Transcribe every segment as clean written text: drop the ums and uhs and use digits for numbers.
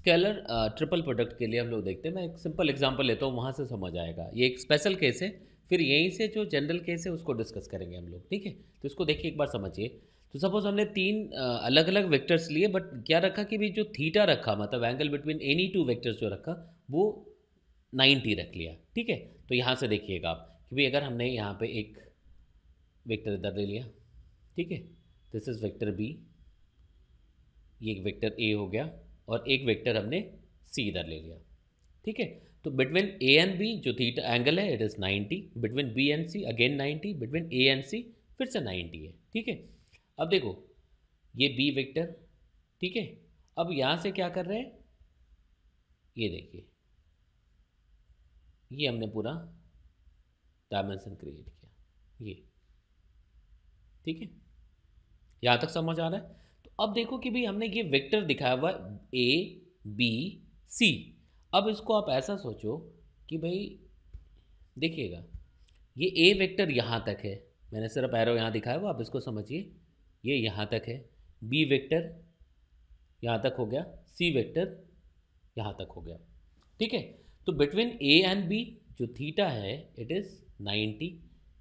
Scalar triple product के लिए हम लोग देखते हैं। मैं एक सिंपल एग्जांपल लेता हूँ, वहाँ से समझ आएगा। ये एक स्पेशल केस है, फिर यहीं से जो जनरल केस है उसको डिस्कस करेंगे हम लोग, ठीक है। तो इसको देखिए एक बार समझिए। तो सपोज हमने तीन अलग अलग वेक्टर्स लिए, बट क्या रखा कि भी जो थीटा रखा, मतलब angle between any two vectors जो रखा वो 90 रख लिया, ठीक है। तो यहाँ से देखिएगा आप कि भाई अगर हमने यहाँ पे एक वेक्टर इधर ले लिया, ठीक है, दिस इज वेक्टर बी, ये एक वेक्टर ए हो गया, और एक वेक्टर हमने सी इधर ले लिया, ठीक है। तो बिटवीन ए एंड बी जो थीटा एंगल है it is 90, between B and C again 90, between A and C फिर से 90 है, ठीक है। अब देखो ये बी वेक्टर, ठीक है। अब यहाँ से क्या कर रहे हैं, ये देखिए, ये हमने पूरा डायमेंशन क्रिएट किया, ये, ठीक है। यहाँ तक समझ आ रहा है। तो अब देखो कि भाई हमने ये वेक्टर दिखाया हुआ ए बी सी। अब इसको आप ऐसा सोचो कि भाई देखिएगा, ये ए वेक्टर यहाँ तक है, मैंने सिर्फ एरो यहाँ दिखाया हुआ, आप इसको समझिए, ये यहाँ तक है। बी वेक्टर यहाँ तक हो गया, सी वेक्टर यहाँ तक हो गया, ठीक है। तो बिटवीन ए एंड बी जो थीटा है it is 90,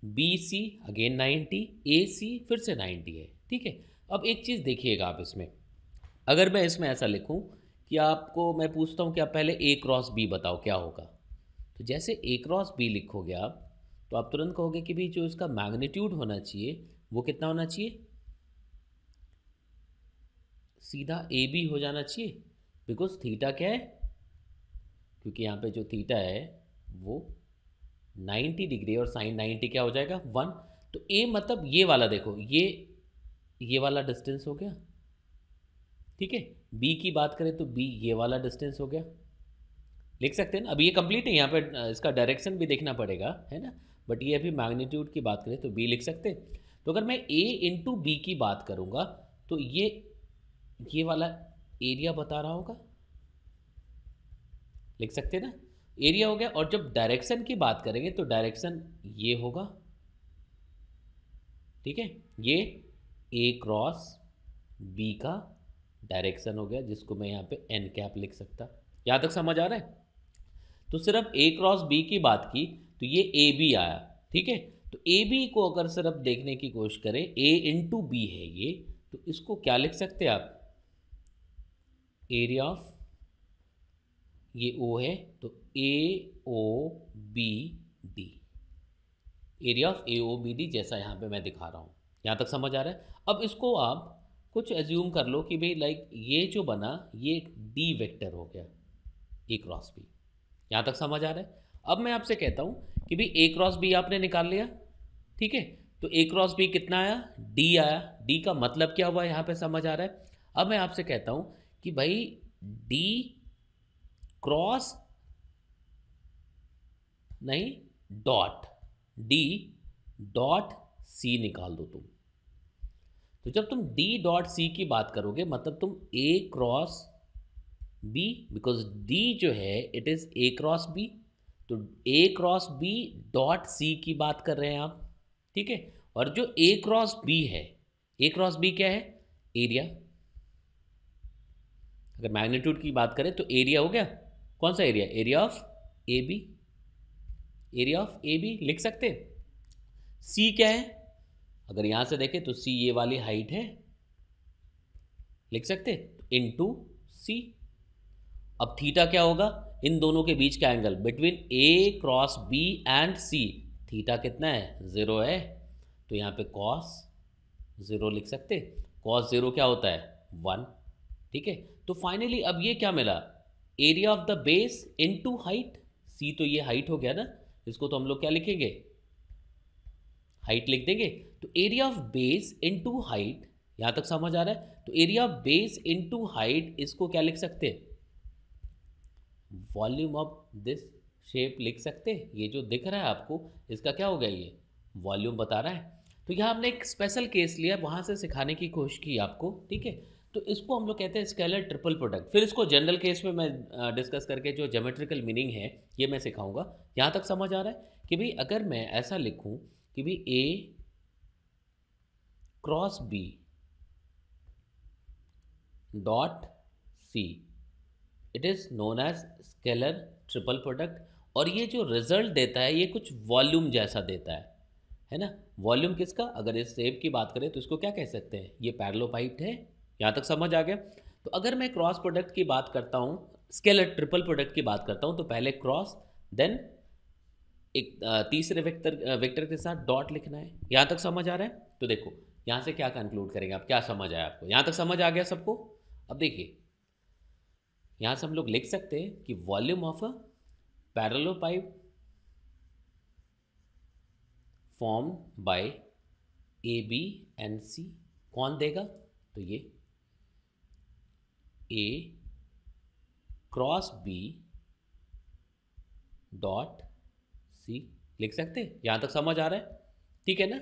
B C again 90, A C फिर से 90 है, ठीक है। अब एक चीज़ देखिएगा आप इसमें, अगर मैं इसमें ऐसा लिखूं कि आपको मैं पूछता हूं कि आप पहले ए क्रॉस बी बताओ क्या होगा, तो जैसे ए क्रॉस बी लिखोगे आप, तो आप तुरंत कहोगे कि भाई जो इसका मैग्नीट्यूड होना चाहिए वो कितना होना चाहिए, सीधा ए बी हो जाना चाहिए, बिकॉज थीटा क्या है, क्योंकि यहाँ पे जो थीटा है वो 90 डिग्री और साइन 90 क्या हो जाएगा 1। तो ए मतलब ये वाला, देखो ये वाला डिस्टेंस हो गया, ठीक है। बी की बात करें तो बी ये वाला डिस्टेंस हो गया, लिख सकते हैं ना। अभी ये कंप्लीट है, यहाँ पे इसका डायरेक्शन भी देखना पड़ेगा, है ना। बट ये अभी मैग्नीट्यूड की बात करें तो बी लिख सकते हैं। तो अगर मैं ए इंटू बी की बात करूँगा तो ये वाला एरिया बता रहा होगा, लिख सकते हैं ना, एरिया हो गया। और जब डायरेक्शन की बात करेंगे तो डायरेक्शन ये होगा, ठीक है। ये ए क्रॉस बी का डायरेक्शन हो गया, जिसको मैं यहाँ पे एन कैप लिख सकता। यहाँ तक समझ आ रहा है। तो सिर्फ ए क्रॉस बी की बात की तो ये ए बी आया, ठीक है। तो ए बी को अगर सिर्फ देखने की कोशिश करें, ए इंटू बी है ये, तो इसको क्या लिख सकते हैं आप, एरिया ऑफ, ये ओ है तो A O B D, area of A O B D, जैसा यहाँ पे मैं दिखा रहा हूँ। यहाँ तक समझ आ रहा है। अब इसको आप कुछ एज्यूम कर लो कि भाई लाइक ये जो बना ये डी वेक्टर हो गया, ए क्रॉस बी। यहाँ तक समझ आ रहा है। अब मैं आपसे कहता हूँ कि भाई ए क्रॉस बी आपने निकाल लिया, ठीक है। तो ए क्रॉस बी कितना आया, डी आया। डी का मतलब क्या हुआ यहाँ पे समझ आ रहा है। अब मैं आपसे कहता हूँ कि भाई डी क्रॉस नहीं डॉट डी डॉट सी निकाल दो तुम। तो जब तुम डी डॉट सी की बात करोगे मतलब तुम A cross B, because D जो है it is A cross B, तो A cross B dot C की बात कर रहे हैं आप, ठीक है। और जो ए क्रॉस बी है, ए क्रॉस बी क्या है, एरिया। अगर मैग्नीट्यूड की बात करें तो एरिया हो गया, कौन सा area, area of A B, area of A B लिख सकते। सी क्या है, अगर यहां से देखें तो सी ये वाली हाइट है, लिख सकते इनटू सी। अब थीटा क्या होगा, इन दोनों के बीच का angle between A cross B and C, theta कितना है, ज़ीरो है, तो यहाँ पे कॉस ज़ीरो लिख सकते। कॉस ज़ीरो क्या होता है, 1, ठीक है। तो फाइनली अब ये क्या मिला, area of the base into height, see तो ये हाइट हो गया ना, इसको तो हम लोग क्या लिखेंगे, हाइट लिख देंगे। तो area of base into height, यहाँ तक समझ आ रहा है। तो area of base into height, इसको क्या लिख सकते हैं, वॉल्यूम ऑफ दिस शेप लिख सकते हैं। ये जो दिख रहा है आपको इसका क्या हो गया, ये वॉल्यूम बता रहा है। तो यहाँ हमने एक स्पेशल केस लिया, वहाँ से सिखाने की कोशिश की आपको, ठीक है। तो इसको हम लोग कहते हैं स्केलर ट्रिपल प्रोडक्ट। फिर इसको जनरल केस में मैं डिस्कस करके जो ज्योमेट्रिकल मीनिंग है ये मैं सिखाऊंगा। यहाँ तक समझ आ रहा है कि भाई अगर मैं ऐसा लिखूँ कि भाई A cross B dot C it is known as scalar triple product. और ये जो रिजल्ट देता है ये कुछ वॉल्यूम जैसा देता है ना। वॉल्यूम किसका, अगर इस शेप की बात करें तो इसको क्या कह सकते हैं, ये पैरेललोपाइड है। यहाँ तक समझ आ गया। तो अगर मैं क्रॉस प्रोडक्ट की बात करता हूँ, स्केलर ट्रिपल प्रोडक्ट की बात करता हूँ, तो पहले क्रॉस, देन एक तीसरे वेक्टर वेक्टर के साथ डॉट लिखना है। यहाँ तक समझ आ रहा है। तो देखो यहाँ से क्या कंक्लूड करेंगे, आप क्या समझ आया आपको, यहाँ तक समझ आ गया सबको। अब देखिए यहाँ से हम लोग लिख सकते हैं कि volume of a parallelepiped form by A B and C कौन देगा, तो ये A cross B dot C लिख सकते हैं। यहाँ तक समझ आ रहा है, ठीक है ना।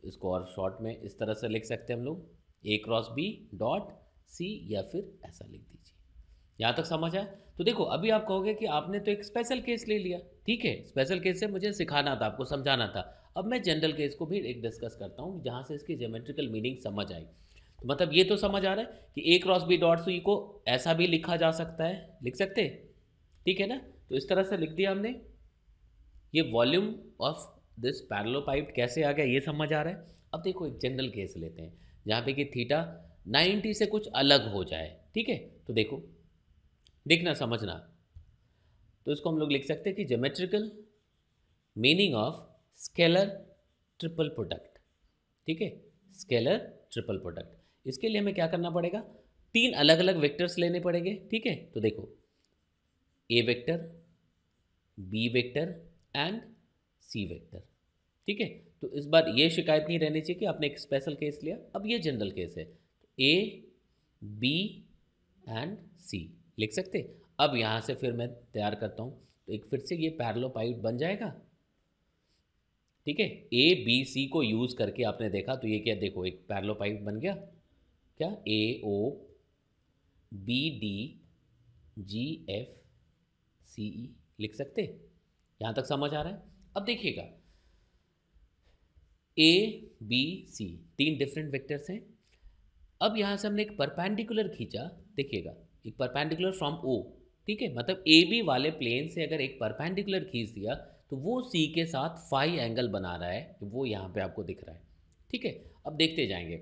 इसको और शॉर्ट में इस तरह से लिख सकते हैं हम लोग, ए क्रॉस बी डॉट सी, या फिर ऐसा लिख दीजिए। यहाँ तक समझ आया। तो देखो अभी आप कहोगे कि आपने तो एक स्पेशल केस ले लिया, ठीक है, स्पेशल केस से मुझे सिखाना था, आपको समझाना था। अब मैं जनरल केस को भी एक डिस्कस करता हूँ जहाँ से इसकी ज्योमेट्रिकल मीनिंग समझ आई। तो मतलब ये तो समझ आ रहा है कि ए क्रॉस बी डॉट सी को ऐसा भी लिखा जा सकता है, लिख सकते हैं, ठीक है ना। तो इस तरह से लिख दिया हमने। ये वॉल्यूम ऑफ दिस पैरेललोपाइड कैसे आ गया ये समझ आ रहा है। अब देखो एक जनरल केस लेते हैं जहाँ पे कि थीटा 90 से कुछ अलग हो जाए, ठीक है। तो देखो देखना समझना, तो इसको हम लोग लिख सकते हैं कि geometrical meaning of scalar triple product, ठीक है, स्केलर ट्रिपल प्रोडक्ट। इसके लिए हमें क्या करना पड़ेगा, तीन अलग अलग वेक्टर्स लेने पड़ेंगे, ठीक है। तो देखो A vector, B vector and C vector, ठीक है। तो इस बार ये शिकायत नहीं रहनी चाहिए कि आपने एक स्पेशल केस लिया। अब ये जनरल केस है, ए बी एंड सी लिख सकते। अब यहाँ से फिर मैं तैयार करता हूँ, तो एक फिर से ये पैरेललोपाइड बन जाएगा, ठीक है। ए बी सी को यूज़ करके आपने देखा तो ये क्या, देखो एक पैरेललोपाइड बन गया, क्या, A O B D G F C E लिख सकते। यहाँ तक समझ आ रहा है। अब देखिएगा ए बी सी तीन डिफरेंट वेक्टर्स हैं। अब यहाँ से हमने एक परपेंडिकुलर खींचा, देखिएगा एक परपेंडिकुलर फ्रॉम ओ, ठीक है, मतलब ए बी वाले प्लेन से अगर एक परपेंडिकुलर खींच दिया तो वो सी के साथ फाई एंगल बना रहा है, वो यहाँ पे आपको दिख रहा है, ठीक है। अब देखते जाएंगे,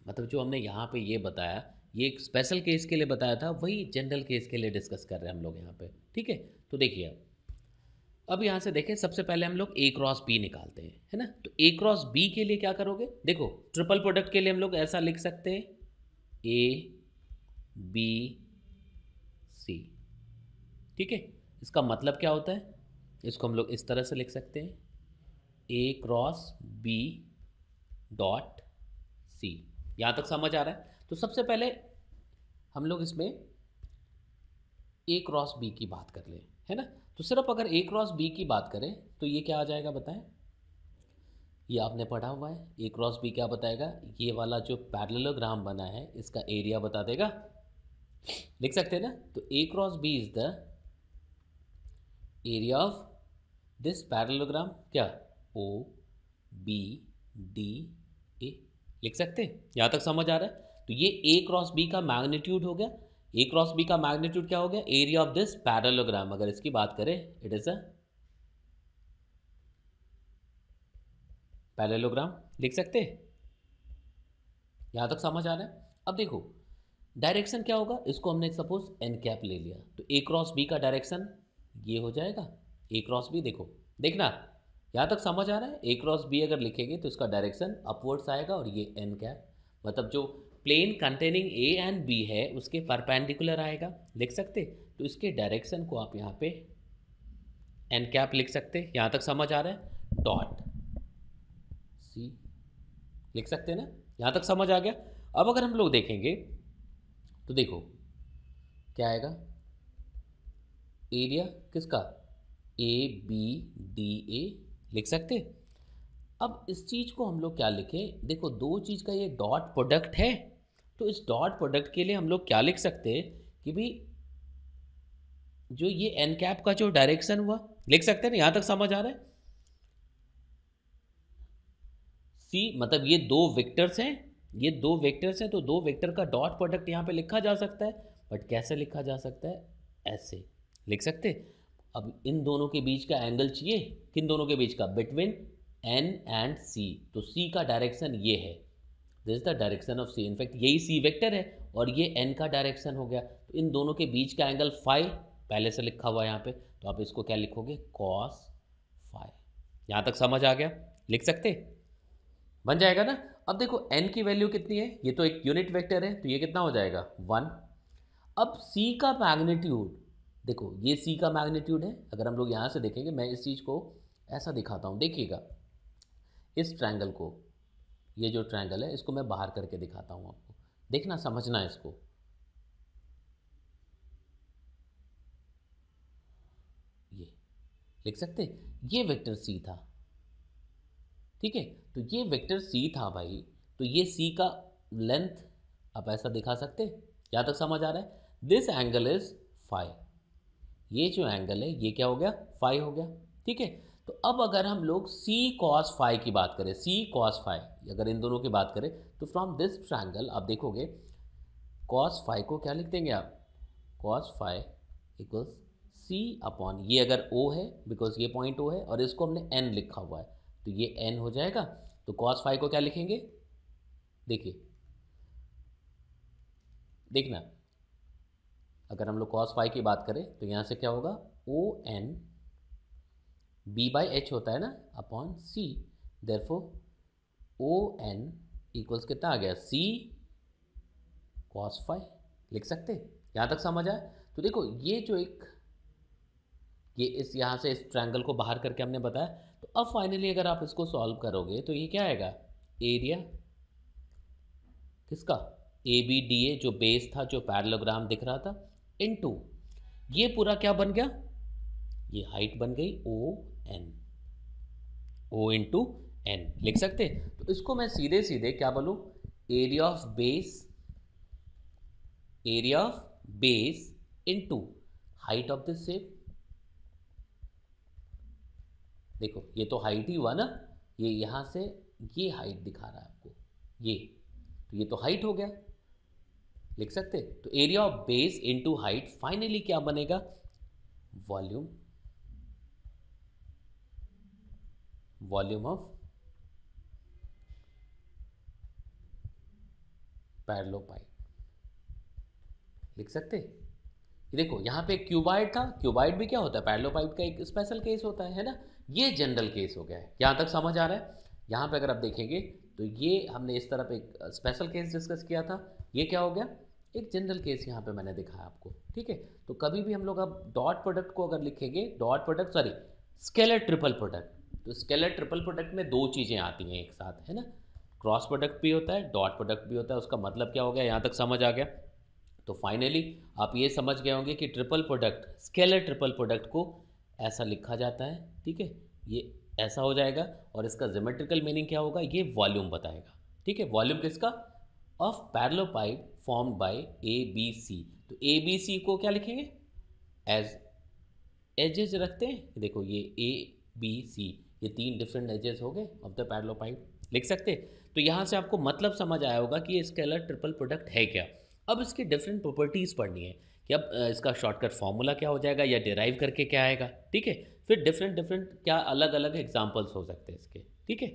मतलब जो हमने यहाँ पे ये बताया ये एक स्पेशल केस के लिए बताया था, वही जनरल केस के लिए डिस्कस कर रहे हैं हम लोग यहाँ पे, ठीक है। तो देखिए अब यहाँ से देखें, सबसे पहले हम लोग ए क्रॉस बी निकालते हैं, है ना। तो ए क्रॉस बी के लिए क्या करोगे, देखो ट्रिपल प्रोडक्ट के लिए हम लोग ऐसा लिख सकते हैं, ए बी सी, ठीक है। इसका मतलब क्या होता है, इसको हम लोग इस तरह से लिख सकते हैं, ए क्रॉस बी डॉट सी। यहाँ तक समझ आ रहा है। तो सबसे पहले हम लोग इसमें ए क्रॉस बी की बात कर लें, है ना। तो सिर्फ अगर ए क्रॉस बी की बात करें तो ये क्या आ जाएगा बताएं, ये आपने पढ़ा हुआ है, ए क्रॉस बी क्या बताएगा, ये वाला जो पैरेललोग्राम बना है इसका एरिया बता देगा, लिख सकते हैं ना। तो A cross B is the area of this parallelogram, क्या, ओ बी डी ए लिख सकते हैं। यहाँ तक समझ आ रहा है। तो ये ए क्रॉस बी का मैग्नीट्यूड हो गया, ए क्रॉस बी का मैग्नीट्यूड क्या हो गया, एरिया ऑफ दिस पैरेललोग्राम। अगर इसकी बात करें इट इज अ पैरेललोग्राम, लिख सकते हैं। यहाँ तक समझ आ रहा है। अब देखो डायरेक्शन क्या होगा, इसको हमने सपोज एन कैप ले लिया, तो ए क्रॉस बी का डायरेक्शन ये हो जाएगा, ए क्रॉस बी, देखो देखना यहाँ तक समझ आ रहा है। ए क्रॉस बी अगर लिखेंगे तो इसका डायरेक्शन अपवर्ड्स आएगा, और ये एन कैप मतलब जो plane containing A and B है उसके परपेंडिकुलर आएगा, लिख सकते। तो इसके डायरेक्शन को आप यहाँ पे एन कैप लिख सकते, यहाँ तक समझ आ रहा है, डॉट सी लिख सकते ना, यहाँ तक समझ आ गया। अब अगर हम लोग देखेंगे तो देखो क्या आएगा, एरिया किसका, ए बी डी ए लिख सकते। अब इस चीज़ को हम लोग क्या लिखें, देखो दो चीज़ का ये डॉट प्रोडक्ट है, तो इस डॉट प्रोडक्ट के लिए हम लोग क्या लिख सकते हैं कि भाई जो ये एन कैप का जो डायरेक्शन हुआ, लिख सकते हैं ना, यहाँ तक समझ आ रहा है। सी मतलब ये दो वेक्टर्स हैं, ये दो वेक्टर्स हैं, तो दो वेक्टर का डॉट प्रोडक्ट यहाँ पे लिखा जा सकता है। बट कैसे लिखा जा सकता है, ऐसे लिख सकते। अब इन दोनों के बीच का एंगल चाहिए, किन दोनों के बीच का, बिटवीन एन एंड सी, तो सी का डायरेक्शन ये है, this is the direction of C, in fact यही सी वेक्टर है और ये एन का डायरेक्शन हो गया, तो इन दोनों के बीच का एंगल फाई पहले से लिखा हुआ है यहाँ पे, तो आप इसको क्या लिखोगे, कॉस फाई। यहाँ तक समझ आ गया, लिख सकते, बन जाएगा ना। अब देखो n की वैल्यू कितनी है, ये तो एक यूनिट वेक्टर है, तो ये कितना हो जाएगा 1। अब c का मैग्नीट्यूड, देखो ये c का मैग्नीट्यूड है, अगर हम लोग यहाँ से देखेंगे, मैं इस चीज़ को ऐसा दिखाता हूँ, देखिएगा इस ट्रायंगल को, ये जो ट्रायंगल है इसको मैं बाहर करके दिखाता हूँ आपको, देखना समझना इसको, ये लिख सकते, ये वेक्टर c था, ठीक है, तो ये वेक्टर c था भाई, तो ये c का लेंथ आप ऐसा दिखा सकते, यहाँ तक समझ आ रहा है, दिस एंगल इज फाई, ये जो एंगल है ये क्या हो गया, फाई हो गया, ठीक है। तो अब अगर हम लोग c cos फाई की बात करें, c cos फाई, अगर इन दोनों की बात करें, तो फ्रॉम दिस ट्रायंगल आप देखोगे cos फाई को क्या लिख देंगे आप, cos phi equals c upon, ये अगर o है बिकॉज ये पॉइंट o है और इसको हमने n लिखा हुआ है, तो ये n हो जाएगा, तो cos फाई को क्या लिखेंगे, देखिए देखना, अगर हम लोग cos फाई की बात करें तो यहाँ से क्या होगा, O N B by H होता है ना upon C, therefore O N equals कितना आ गया, सी cos फाई, लिख सकते, यहाँ तक समझ आए। तो देखो ये जो एक, ये इस यहाँ से इस ट्रायंगल को बाहर करके हमने बताया, तो अब फाइनली अगर आप इसको सॉल्व करोगे तो ये क्या आएगा, एरिया किसका, ए बी डी ए जो बेस था, जो पैरेललोग्राम दिख रहा था, इनटू ये पूरा क्या बन गया, ये हाइट बन गई O N, O into N लिख सकते। तो इसको मैं सीधे सीधे क्या बोलूँ, area of base, area of base into height of this shape, देखो ये तो हाइट ही हुआ ना, ये यहाँ से ये हाइट दिखा रहा है आपको, ये तो ये तो हाइट हो गया, लिख सकते। तो area of base into height, finally क्या बनेगा, वॉल्यूम, वॉल्यूम ऑफ पैरेललोपाइड, लिख सकते। ये देखो यहाँ पे क्यूबाइड था, क्यूबाइड भी क्या होता है, पैरेललोपाइड का एक स्पेशल केस होता है ना, ये जनरल केस हो गया है, यहाँ तक समझ आ रहा है। यहाँ पे अगर आप देखेंगे तो ये हमने इस तरफ एक स्पेशल केस डिस्कस किया था, ये क्या हो गया, एक जनरल केस यहाँ पे मैंने दिखाया आपको, ठीक है। तो कभी भी हम लोग अब डॉट प्रोडक्ट को अगर लिखेंगे, dot product sorry scalar triple product, तो स्केलर ट्रिपल प्रोडक्ट में दो चीज़ें आती हैं एक साथ, है ना, क्रॉस प्रोडक्ट भी होता है, डॉट प्रोडक्ट भी होता है, उसका मतलब क्या हो गया, यहाँ तक समझ आ गया। तो फाइनली आप ये समझ गए होंगे कि triple product, scalar triple product को ऐसा लिखा जाता है, ठीक है, ये ऐसा हो जाएगा, और इसका ज्योमेट्रिकल मीनिंग क्या होगा, ये वॉल्यूम बताएगा, ठीक है, वॉल्यूम किसका, of parallelepiped formed by A B C. तो ए बी सी को क्या लिखेंगे, एज एजेस रखते हैं, देखो ये ए बी सी, ये तीन डिफरेंट एजेस हो गए ऑफ द पैरेललोपाइड, लिख सकते। तो यहाँ से आपको मतलब समझ आया होगा कि ये स्केलर ट्रिपल प्रोडक्ट है क्या। अब इसकी डिफरेंट प्रॉपर्टीज़ पढ़नी है कि अब इसका शॉर्टकट फॉर्मूला क्या हो जाएगा या डिराइव करके क्या आएगा, ठीक है, फिर डिफरेंट डिफरेंट क्या अलग अलग एग्जांपल्स हो सकते हैं इसके, ठीक है।